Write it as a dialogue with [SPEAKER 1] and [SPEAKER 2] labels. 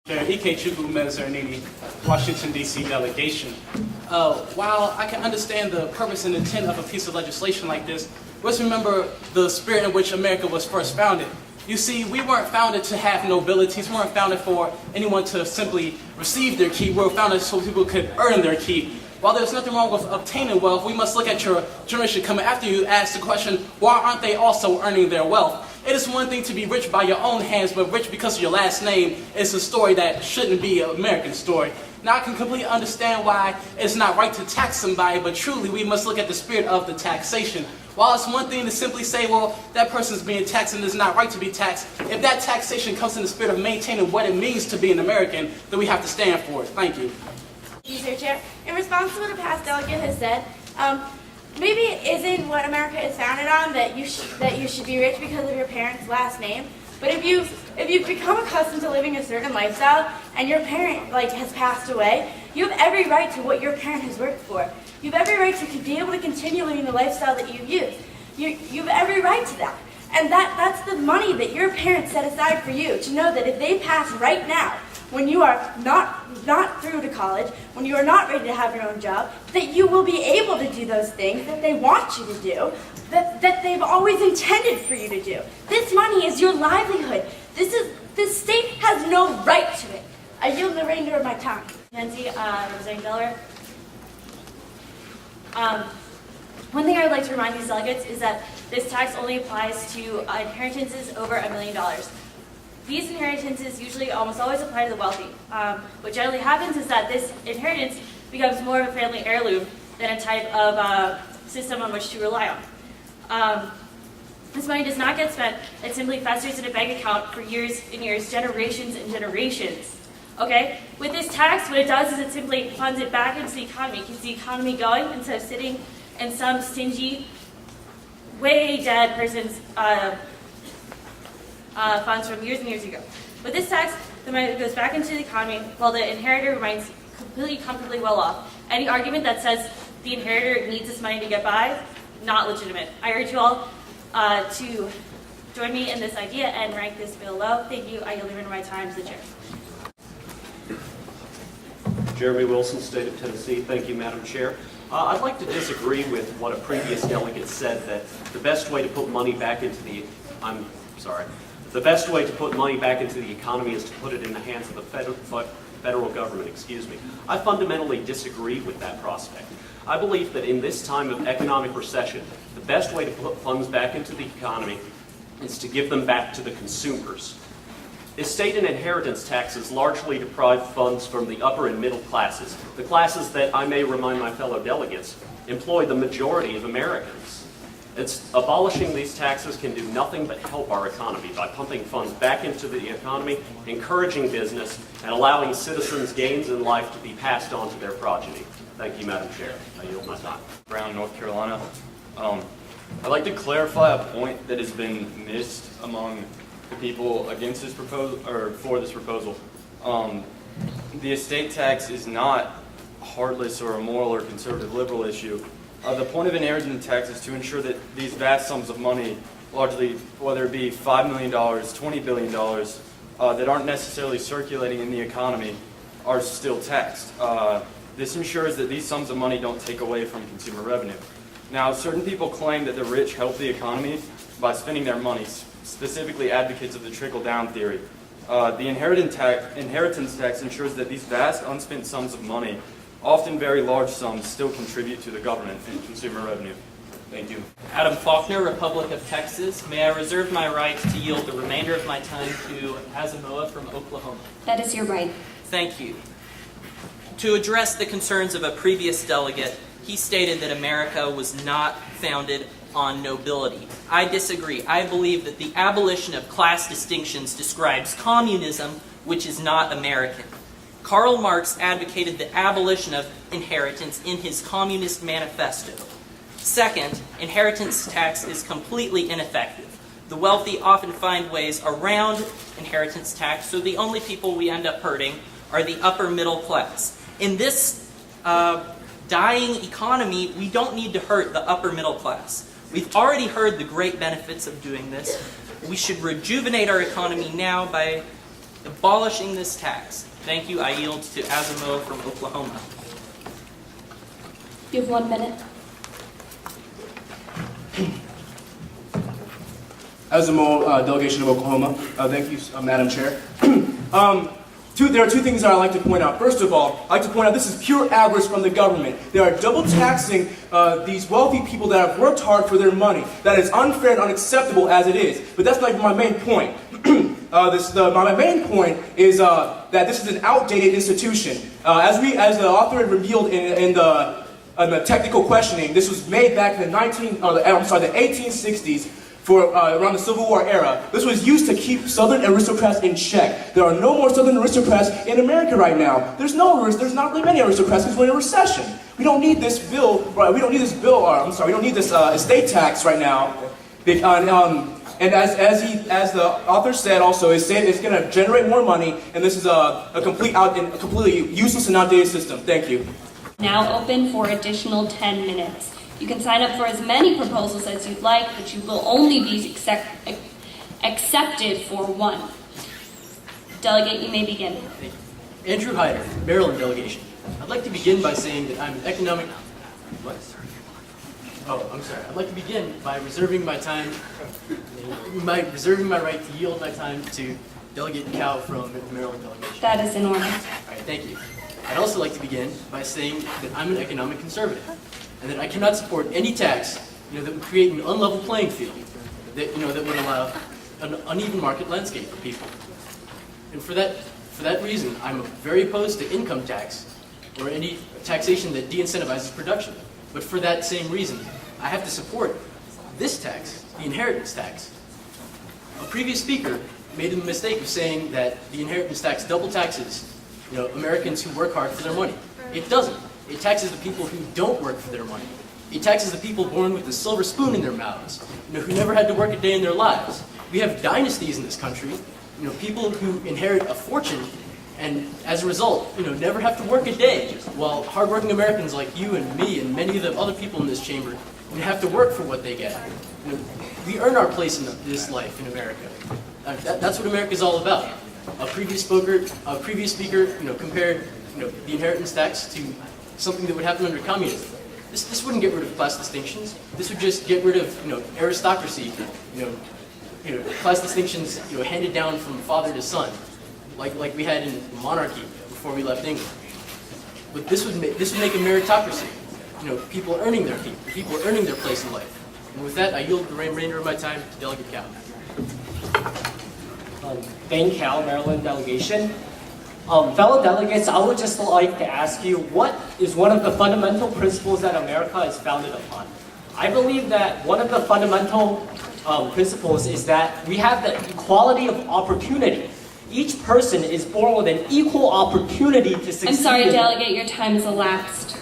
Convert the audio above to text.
[SPEAKER 1] Ikechukwu Mezernini, Washington, D.C. delegation. While I can understand the purpose and intent of a piece of legislation like this, let's remember the spirit in which America was first founded. You see, we weren't founded to have nobilities. We weren't founded for anyone to simply receive their keep. We were founded so people could earn their keep. While there's nothing wrong with obtaining wealth, we must look at your generation coming after you, ask the question, why aren't they also earning their wealth? It is one thing to be rich by your own hands, but rich because of your last name is a story that shouldn't be an American story. Now I can completely understand why it's not right to tax somebody, but truly we must look at the spirit of the taxation. While it's one thing to simply say, well, that person's being taxed and it's not right to be taxed, if that taxation comes in the spirit of maintaining what it means to be an American, then we have to stand for it. Thank you.
[SPEAKER 2] Mr. Chair, in response to what a past delegate has said, maybe it isn't what America is founded on that you should be rich because of your parents' last name. But if you've become accustomed to living a certain lifestyle and your parent has passed away, you have every right to what your parent has worked for. You have every right to be able to continue living the lifestyle that you've used. You have every right to that. And that's the money that your parents set aside for you, to know that if they pass right now, when you are not through to college, when you are not ready to have your own job, that you will be able to do those things that they want you to do, that they've always intended for you to do. This money is your livelihood. This state has no right to it. I yield the remainder of my time.
[SPEAKER 3] Nancy, representing Delaware. One thing I would like to remind these delegates is that this tax only applies to inheritances over $1 million. These inheritances usually almost always apply to the wealthy. What generally happens is that this inheritance becomes more of a family heirloom than a type of system on which to rely on. This money does not get spent. It simply festers in a bank account for years and years, generations and generations. Okay? With this tax, what it does is it simply funds it back into the economy. It keeps the economy going instead of sitting in some stingy, way dead person's funds from years and years ago. With this tax, the money goes back into the economy while the inheritor remains completely comfortably well off. Any argument that says the inheritor needs this money to get by, not legitimate. I urge you all to join me in this idea and rank this bill low. Thank you. I yield the remainder of my time to the chair.
[SPEAKER 4] Jeremy Wilson, State of Tennessee. Thank you, Madam Chair. I'd like to disagree with what a previous delegate said, that the best way to put money back into the economy is to put it in the hands of the federal government. I fundamentally disagree with that prospect. I believe that in this time of economic recession, the best way to put funds back into the economy is to give them back to the consumers. Estate and inheritance taxes largely deprive funds from the upper and middle classes, the classes that, I may remind my fellow delegates, employ the majority of Americans. Abolishing these taxes can do nothing but help our economy by pumping funds back into the economy, encouraging business, and allowing citizens' gains in life to be passed on to their progeny. Thank you, Madam Chair. I yield my time.
[SPEAKER 5] Brown, North Carolina. I'd like to clarify a point that has been missed among the people against this proposal, or for this proposal. The estate tax is not a heartless or a moral or conservative liberal issue. The point of inheritance tax is to ensure that these vast sums of money, largely whether it be $5 million, $20 billion, that aren't necessarily circulating in the economy, are still taxed. This ensures that these sums of money don't take away from consumer revenue. Now, certain people claim that the rich help the economy by spending their money, specifically advocates of the trickle-down theory. The inheritance tax ensures that these vast unspent sums of money, often very large sums, still contribute to the government and consumer revenue. Thank you.
[SPEAKER 6] Adam Faulkner, Republic of Texas. May I reserve my right to yield the remainder of my time to Asamoah from Oklahoma?
[SPEAKER 7] That is your right.
[SPEAKER 6] Thank you. To address the concerns of a previous delegate, he stated that America was not founded on nobility. I disagree. I believe that the abolition of class distinctions describes communism, which is not American. Karl Marx advocated the abolition of inheritance in his Communist Manifesto. Second, inheritance tax is completely ineffective. The wealthy often find ways around inheritance tax, so the only people we end up hurting are the upper middle class. In this dying economy, we don't need to hurt the upper middle class. We've already heard the great benefits of doing this. We should rejuvenate our economy now by abolishing this tax. Thank you. I yield to Azamo from Oklahoma.
[SPEAKER 7] You have 1 minute.
[SPEAKER 8] Azamo, delegation of Oklahoma. Thank you, Madam Chair. There are two things that I'd like to point out. First of all, I'd like to point out this is pure avarice from the government. They are double taxing these wealthy people that have worked hard for their money. That is unfair and unacceptable as it is. But that's not my main point. My main point is that this is an outdated institution. As the author had revealed in the technical questioning, this was made back in the 1860s. Around the Civil War era. This was used to keep Southern aristocrats in check. There are no more Southern aristocrats in America right now. There's not really many aristocrats because we're in a recession. We don't need this bill. We don't need this estate tax right now. And as the author said, also, it's going to generate more money, and this is a completely useless and outdated system. Thank you.
[SPEAKER 7] Now open for additional 10 minutes. You can sign up for as many proposals as you'd like, but you will only be accepted for one. Delegate, you may begin.
[SPEAKER 9] Andrew Hyder, Maryland delegation. I'd like to begin by saying that I'm an economic... What? Oh, I'm sorry. I'd like to begin by reserving my time, reserving my right to yield my time to Delegate Cow from the Maryland delegation.
[SPEAKER 7] That is in order.
[SPEAKER 9] All right, thank you. I'd also like to begin by saying that I'm an economic conservative, and that I cannot support any tax, that would create an unlevel playing field, that would allow an uneven market landscape for people. And for that reason, I'm very opposed to income tax or any taxation that de-incentivizes production. But for that same reason, I have to support this tax, the inheritance tax. A previous speaker made the mistake of saying that the inheritance tax double taxes, Americans who work hard for their money. It doesn't. It taxes the people who don't work for their money. It taxes the people born with a silver spoon in their mouths, who never had to work a day in their lives. We have dynasties in this country, people who inherit a fortune and as a result, never have to work a day, while hardworking Americans like you and me and many of the other people in this chamber have to work for what they get. We earn our place in this life in America. That's what America is all about. A previous speaker, compared the inheritance tax to something that would happen under communism. This wouldn't get rid of class distinctions. This would just get rid of aristocracy, class distinctions handed down from father to son, like we had in monarchy before we left England. But this would make a meritocracy. People earning their keep, people earning their place in life. And with that, I yield the remainder of my time to Delegate Cow.
[SPEAKER 10] Ben Cal, Maryland delegation. Fellow delegates, I would just like to ask you, what is one of the fundamental principles that America is founded upon? I believe that one of the fundamental principles is that we have the equality of opportunity. Each person is born with an equal opportunity to succeed.
[SPEAKER 7] I'm sorry, delegate, your time has elapsed.